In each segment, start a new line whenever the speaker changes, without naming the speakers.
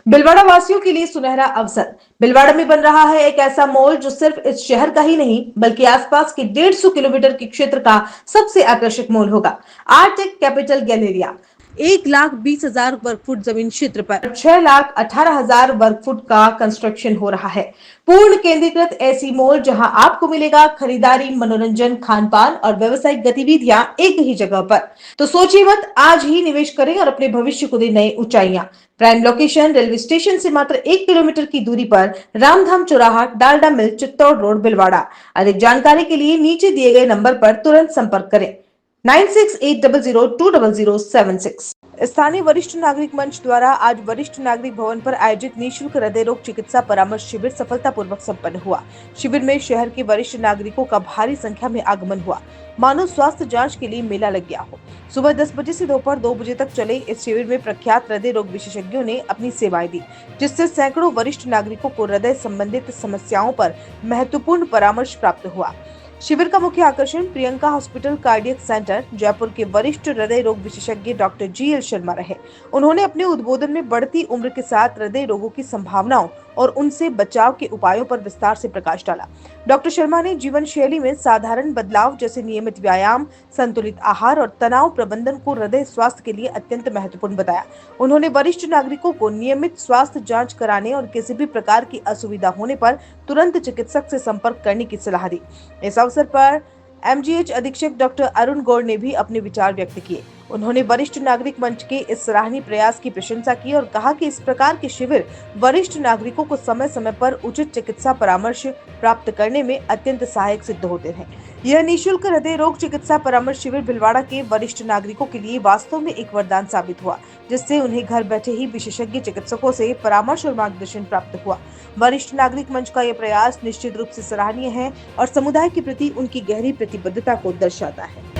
भिलवाड़ा वासियों के लिए सुनहरा अवसर। भिलवाड़ा में बन रहा है एक ऐसा मॉल जो सिर्फ इस शहर का ही नहीं बल्कि आसपास के 150 किलोमीटर के क्षेत्र का सबसे आकर्षक मॉल होगा। आर्टेक कैपिटल गैलेरिया 1,20,000 वर्ग फुट जमीन क्षेत्र पर 6,18,000 वर्ग फुट का कंस्ट्रक्शन हो रहा है। पूर्ण केंद्रीकृत ऐसी मॉल जहां आपको मिलेगा खरीदारी, मनोरंजन, खान पान और व्यवसायिक गतिविधियां एक ही जगह पर। तो सोचिए मत, आज ही निवेश करें और अपने भविष्य को दे नई ऊंचाइयां। प्राइम लोकेशन रेलवे स्टेशन से मात्र 1 किलोमीटर की दूरी पर, रामधाम चौराहा, डालडा मिल, चित्तौड़ रोड, भिलवाड़ा। अधिक जानकारी के लिए नीचे दिए गए नंबर पर तुरंत संपर्क करें 9680020076। स्थानीय वरिष्ठ नागरिक मंच द्वारा आज वरिष्ठ नागरिक भवन पर आयोजित निःशुल्क हृदय रोग चिकित्सा परामर्श शिविर सफलतापूर्वक संपन्न हुआ। शिविर में शहर के वरिष्ठ नागरिकों का भारी संख्या में आगमन हुआ, मानो स्वास्थ्य जांच के लिए मेला लग गया हो। सुबह 10 बजे से दोपहर 2 बजे तक चले इस शिविर में प्रख्यात हृदय रोग विशेषज्ञों ने अपनी सेवाएं दी, जिससे सैकड़ों वरिष्ठ नागरिकों को हृदय संबंधित समस्याओं पर महत्वपूर्ण परामर्श प्राप्त हुआ। शिविर का मुख्य आकर्षण Priyanka hospital cardiac centre Jaipur के वरिष्ठ हृदय रोग विशेषज्ञ डॉक्टर GL शर्मा रहे। उन्होंने अपने उद्बोधन में बढ़ती उम्र के साथ हृदय रोगों की संभावनाओं और उनसे बचाव के उपायों पर विस्तार से प्रकाश डाला। डॉक्टर शर्मा ने जीवन शैली में साधारण बदलाव जैसे नियमित व्यायाम, संतुलित आहार और तनाव प्रबंधन को हृदय स्वास्थ्य के लिए अत्यंत महत्वपूर्ण बताया। उन्होंने वरिष्ठ नागरिकों को नियमित स्वास्थ्य जांच कराने और किसी भी प्रकार की असुविधा होने पर तुरंत चिकित्सक से संपर्क करने की सलाह दी। इस अवसर पर MGH अधीक्षक डॉक्टर अरुण गौड़ ने भी अपने विचार व्यक्त किए। उन्होंने वरिष्ठ नागरिक मंच के इस सराहनीय प्रयास की प्रशंसा की और कहा कि इस प्रकार के शिविर वरिष्ठ नागरिकों को समय समय पर उचित चिकित्सा परामर्श प्राप्त करने में अत्यंत सहायक सिद्ध होते हैं। यह निःशुल्क हृदय रोग चिकित्सा परामर्श शिविर भिलवाड़ा के वरिष्ठ नागरिकों के लिए वास्तव में एक वरदान साबित हुआ, जिससे उन्हें घर बैठे ही विशेषज्ञ चिकित्सकों से परामर्श और मार्गदर्शन प्राप्त हुआ। वरिष्ठ नागरिक मंच का यह प्रयास निश्चित रूप से सराहनीय है और समुदाय के प्रति उनकी गहरी प्रतिबद्धता को दर्शाता है।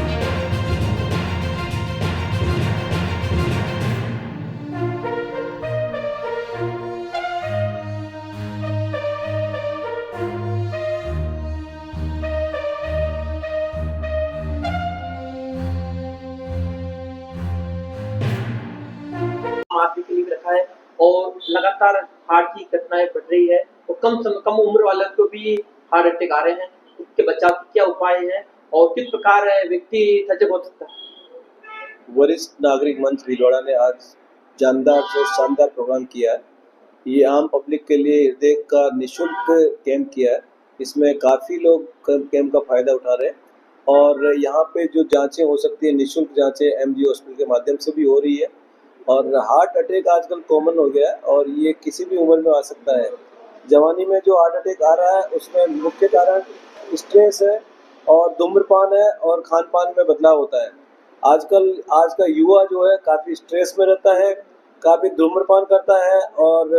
आदमी के लिए भी रखा है और लगातार हार्ट की घटनाएं बढ़ रही है और कम उम्र वालों को भी हार्ट अटैक आ रहे हैं। इसके बचाव के क्या उपाय हैं और किस प्रकार व्यक्ति सजग हो सकता है?
वरिष्ठ नागरिक मंच भिलवाड़ा ने आज जानदार से शानदार प्रोग्राम किया है। ये आम पब्लिक के लिए हृदय का निःशुल्क कैंप किया है। इसमें काफ़ी लोग कैंप का फ़ायदा उठा रहे हैं और यहाँ पे जो जांचें हो सकती है, निःशुल्क जांचें MG हॉस्पिटल के माध्यम से भी हो रही है। और हार्ट अटैक आजकल कॉमन हो गया है और ये किसी भी उम्र में आ सकता है। जवानी में जो हार्ट अटैक आ रहा है उसमें मुख्य कारण स्ट्रेस है और धूम्रपान है और खान पान में बदलाव होता है। आज का युवा जो है काफ़ी स्ट्रेस में रहता है, काफ़ी धूम्रपान करता है और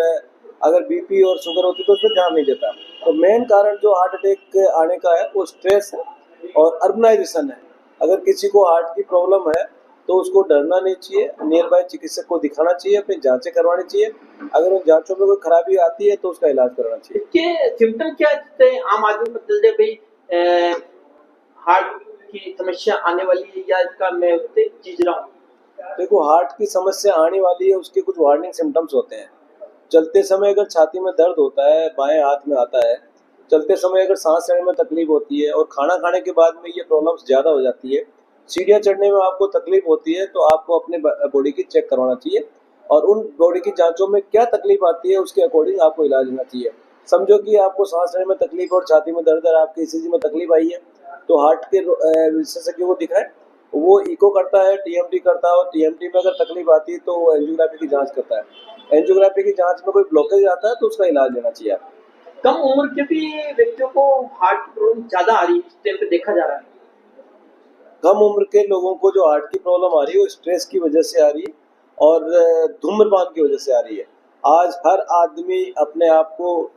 अगर BP और शुगर होती तो उस पर ध्यान नहीं देता। तो मेन कारण जो हार्ट अटैक आने का है वो स्ट्रेस है और अर्बनाइजेशन है। अगर किसी को हार्ट की प्रॉब्लम है तो उसको डरना नहीं चाहिए, नियर बाय चिकित्सक को दिखाना चाहिए, अपनी जांचें करवानी चाहिए। अगर उन जांचों में कोई खराबी आती है तो उसका इलाज कराना चाहिए।
इसके सिम्टम क्या है जिससे आम आदमी को चल दे भाई हार्ट की समस्या आने वाली है या इसका मैं उससे जूझ रहा हूँ?
देखो, हार्ट की समस्या आने वाली है, उसके कुछ वार्निंग सिम्टम्स होते हैं। चलते समय अगर छाती में दर्द होता है, बाएं हाथ में आता है, चलते समय अगर सांस लेने में तकलीफ होती है और खाना खाने के बाद में ये प्रॉब्लम्स ज़्यादा हो जाती है, सीढ़ियाँ चढ़ने में आपको तकलीफ होती है, तो आपको अपने बॉडी की चेक करवाना चाहिए और उन बॉडी की जांचों में क्या तकलीफ आती है उसके अकॉर्डिंग आपको इलाज लेना चाहिए। समझो कि आपको सांस लेने में तकलीफ और छाती में दर्द है, आपके ECG में तकलीफ आई है, तो हार्ट के विशेषज्ञ को दिखाएं। वो इको करता है, TMT करता है और TMT में अगर तकलीफ आती है तो वो एंजियोग्राफी की जांच करता है। एंजियोग्राफी की जांच में कोई ब्लॉकेज आता है तो उसका इलाज लेना चाहिए आप।
कम उम्र के भी व्यक्तियों को हार्ट की प्रॉब्लम ज्यादा आ रही है, इस टाइम पे देखा जा रहा है।
कम उम्र के लोगों को जो हार्ट की प्रॉब्लम आ रही है वो स्ट्रेस की वजह से आ रही है और धूम्रपान की वजह से आ रही है। आज हर आदमी अपने आप को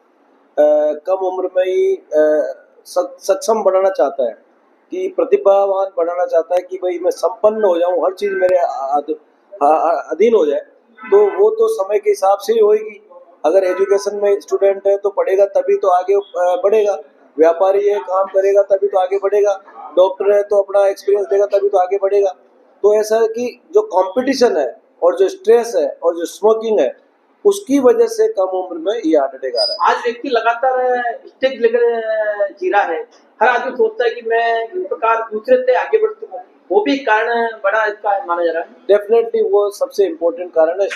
कम उम्र में ही सक्षम बनाना चाहता है, कि प्रतिभावान बनाना चाहता है, कि भाई मैं संपन्न हो जाऊं, हर चीज़ मेरे अधीन हो जाए। तो वो तो समय के हिसाब से ही होगी। अगर एजुकेशन में स्टूडेंट है तो पढ़ेगा तभी तो आगे बढ़ेगा, व्यापारी है काम करेगा तभी तो आगे बढ़ेगा, डॉक्टर है तो अपना एक्सपीरियंस देगा तभी तो आगे बढ़ेगा। तो ऐसा है कि जो कंपटीशन है और जो स्ट्रेस है और जो स्मोकिंग है उसकी वजह से कम उम्र में ये हार्ट अटैक आ रहा है।
आज व्यक्ति लगातार स्टेज लेकर जी रहा है। हर आदमी सोचता है कि मैं इस प्रकार दूसरे से आगे बढ़ सकूं, वो भी कारण बड़ा इसका माना जा रहा है।
डेफिनेटली वो सबसे इम्पोर्टेंट कारण है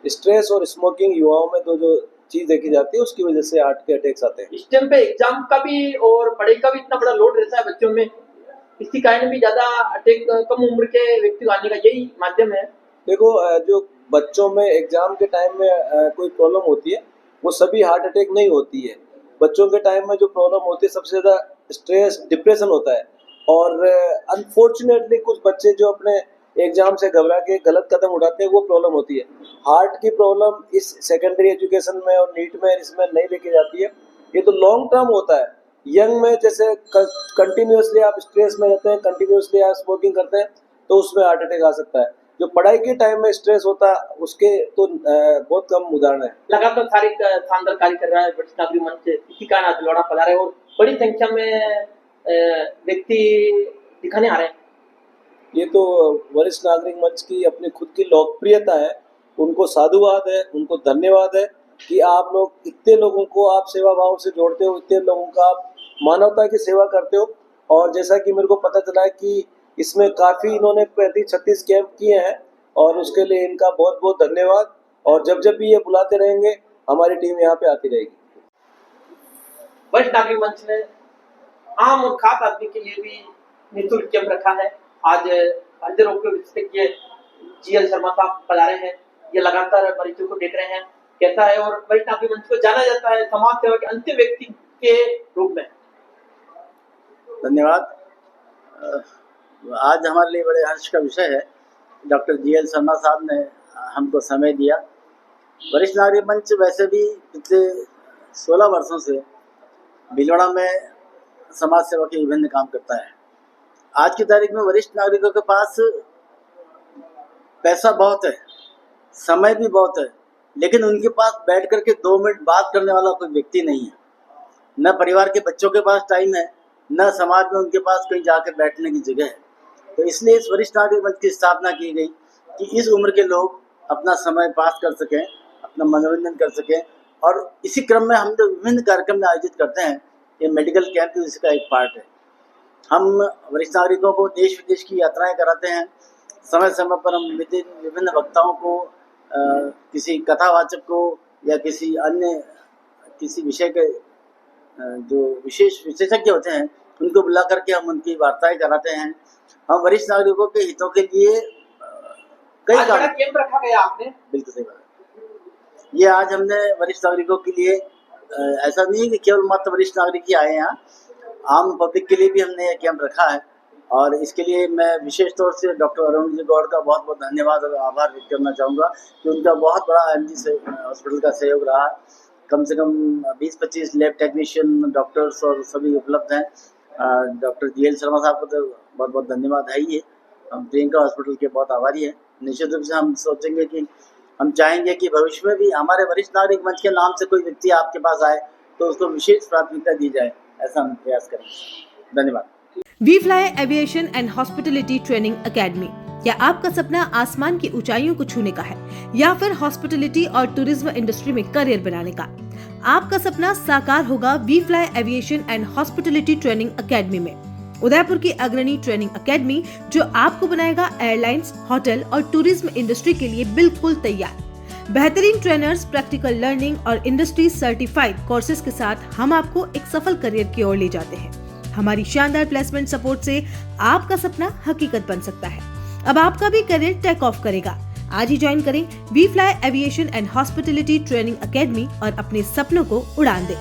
स्ट्रेस और स्मोकिंग युवाओं में जो चीज देखी जाती है उसकी वजह से हार्ट के अटैक्स आते हैं।
इस टाइम पे एग्जाम का भी और पढ़ाई का भी इतना बड़ा लोड रहता है बच्चों में, इसी कारण भी ज्यादा अटैक कम उम्र के व्यक्ति को आने का यही माध्यम है।
देखो जो बच्चों में एग्जाम के टाइम में कोई प्रॉब्लम होती है वो सभी हार्ट अटैक नहीं होती है। बच्चों के टाइम में जो प्रॉब्लम होती है सबसे ज़्यादा स्ट्रेस डिप्रेशन होता है, और अनफॉर्चुनेटली कुछ बच्चे जो अपने एग्जाम से घबरा के गलत कदम उठाते हैं वो प्रॉब्लम होती है। हार्ट की प्रॉब्लम इस सेकेंडरी एजुकेशन में और नीट में इसमें नहीं देखी जाती है, ये तो लॉन्ग टर्म होता है। यंग में जैसे कंटिन्यूसली आप स्ट्रेस में रहते हैं, कंटिन्यूसली आप स्मोकिंग करते हैं तो उसमें हार्ट अटैक आ सकता है। जो पढ़ाई के टाइम में स्ट्रेस होता है उसके तो बहुत कम उदाहरण है।
लगातार सारे शानदार कार्य कर रहा है वरिष्ठ नागरिक मंच, इसी कारण आज भिलवाड़ा पधारा है और बड़ी संख्या में व्यक्ति दिखाने आ रहे हैं।
ये तो वरिष्ठ नागरिक मंच की अपनी खुद की लोकप्रियता है, उनको साधुवाद है, उनको धन्यवाद है कि आप लोग इतने लोगों को आप सेवा भाव से जोड़ते हो, इतने लोगों का आप मानवता की सेवा करते हो। और जैसा कि मेरे को पता चला है कि इसमें काफ़ी इन्होंने 35-36 कैंप किए हैं और उसके लिए इनका बहुत बहुत धन्यवाद। और जब भी ये बुलाते रहेंगे हमारी टीम यहाँ पे आती रहेगी।
वरिष्ठ नागरिक मंच ने आम और खास आदमी के लिए भी निःशुल्क कैंप रखा है। आज हृदय रोग के विशेषज्ञ GL शर्मा साहब पधारे हैं। ये लगातार मरीजों को देख रहे हैं कैसा है, और वरिष्ठ नागरिक मंच को जाना जाता है समाज सेवा के अंतिम व्यक्ति के रूप में।
धन्यवाद। आज हमारे लिए बड़े हर्ष का विषय है, डॉक्टर GL शर्मा साहब ने हमको समय दिया। वरिष्ठ नागरिक मंच वैसे भी पिछले 16 वर्षों से भिलवाड़ा में समाज सेवा के विभिन्न काम करता है। आज की तारीख में वरिष्ठ नागरिकों के पास पैसा बहुत है, समय भी बहुत है, लेकिन उनके पास बैठ करके 2 मिनट बात करने वाला कोई व्यक्ति नहीं है। न परिवार के बच्चों के पास टाइम है, न समाज में उनके पास कहीं जाकर बैठने की जगह है। तो इसलिए इस वरिष्ठ नागरिक मंच की स्थापना की गई कि इस उम्र के लोग अपना समय पास कर सकें, अपना मनोरंजन कर सकें। और इसी क्रम में हम जो विभिन्न कार्यक्रम आयोजित करते हैं, ये मेडिकल कैंप इसका एक पार्ट है। हम वरिष्ठ नागरिकों को देश विदेश की यात्राएं कराते हैं। समय समय पर हम विभिन्न वक्ताओं को, किसी कथावाचक को या किसी अन्य किसी विषय के जो विशेषज्ञ होते हैं उनको बुला करके हम उनकी वार्ताएं कराते हैं। हम वरिष्ठ नागरिकों के हितों के लिए कई
कैंप रखा गया आपने।
बिल्कुल सही बात। ये आज हमने वरिष्ठ नागरिकों के लिए ऐसा नहीं है कि केवल मात्र वरिष्ठ नागरिक ही आए यहाँ, आम पब्लिक के लिए भी हमने ये कैंप रखा है। और इसके लिए मैं विशेष तौर से डॉक्टर अरुण जी गौड़ का बहुत बहुत धन्यवाद और आभार व्यक्त करना चाहूँगा कि उनका बहुत बड़ा MG से हॉस्पिटल का सहयोग रहा। कम से कम 20-25 लैब टेक्नीशियन, डॉक्टर्स और सभी उपलब्ध हैं। डॉक्टर GL शर्मा साहब को तो बहुत बहुत धन्यवाद है ही है। हम प्रियंका हॉस्पिटल के बहुत आभारी हैं। निश्चित रूप से हम सोचेंगे कि हम चाहेंगे कि भविष्य में भी हमारे वरिष्ठ नागरिक मंच के नाम से कोई व्यक्ति आपके पास आए तो उसको विशेष प्राथमिकता दी जाए, ऐसा हम प्रयास करेंगे। धन्यवाद।
VFly aviation and hospitality training academy. क्या आपका सपना आसमान की ऊंचाइयों को छूने का है या फिर हॉस्पिटलिटी और टूरिज्म इंडस्ट्री में करियर बनाने का? आपका सपना साकार होगा VFly aviation and hospitality training academy में। उदयपुर की अग्रणी ट्रेनिंग एकेडमी जो आपको बनाएगा एयरलाइंस, होटल और टूरिज्म इंडस्ट्री के लिए बिल्कुल तैयार। बेहतरीन ट्रेनर्स, प्रैक्टिकल लर्निंग और इंडस्ट्री सर्टिफाइड कोर्सेज के साथ हम आपको एक सफल करियर की ओर ले जाते हैं। हमारी शानदार प्लेसमेंट सपोर्ट से आपका सपना हकीकत बन सकता है। अब आपका भी करियर टेक ऑफ करेगा। आज ही ज्वाइन करें VFly aviation and hospitality training academy और अपने सपनों को उड़ान दें।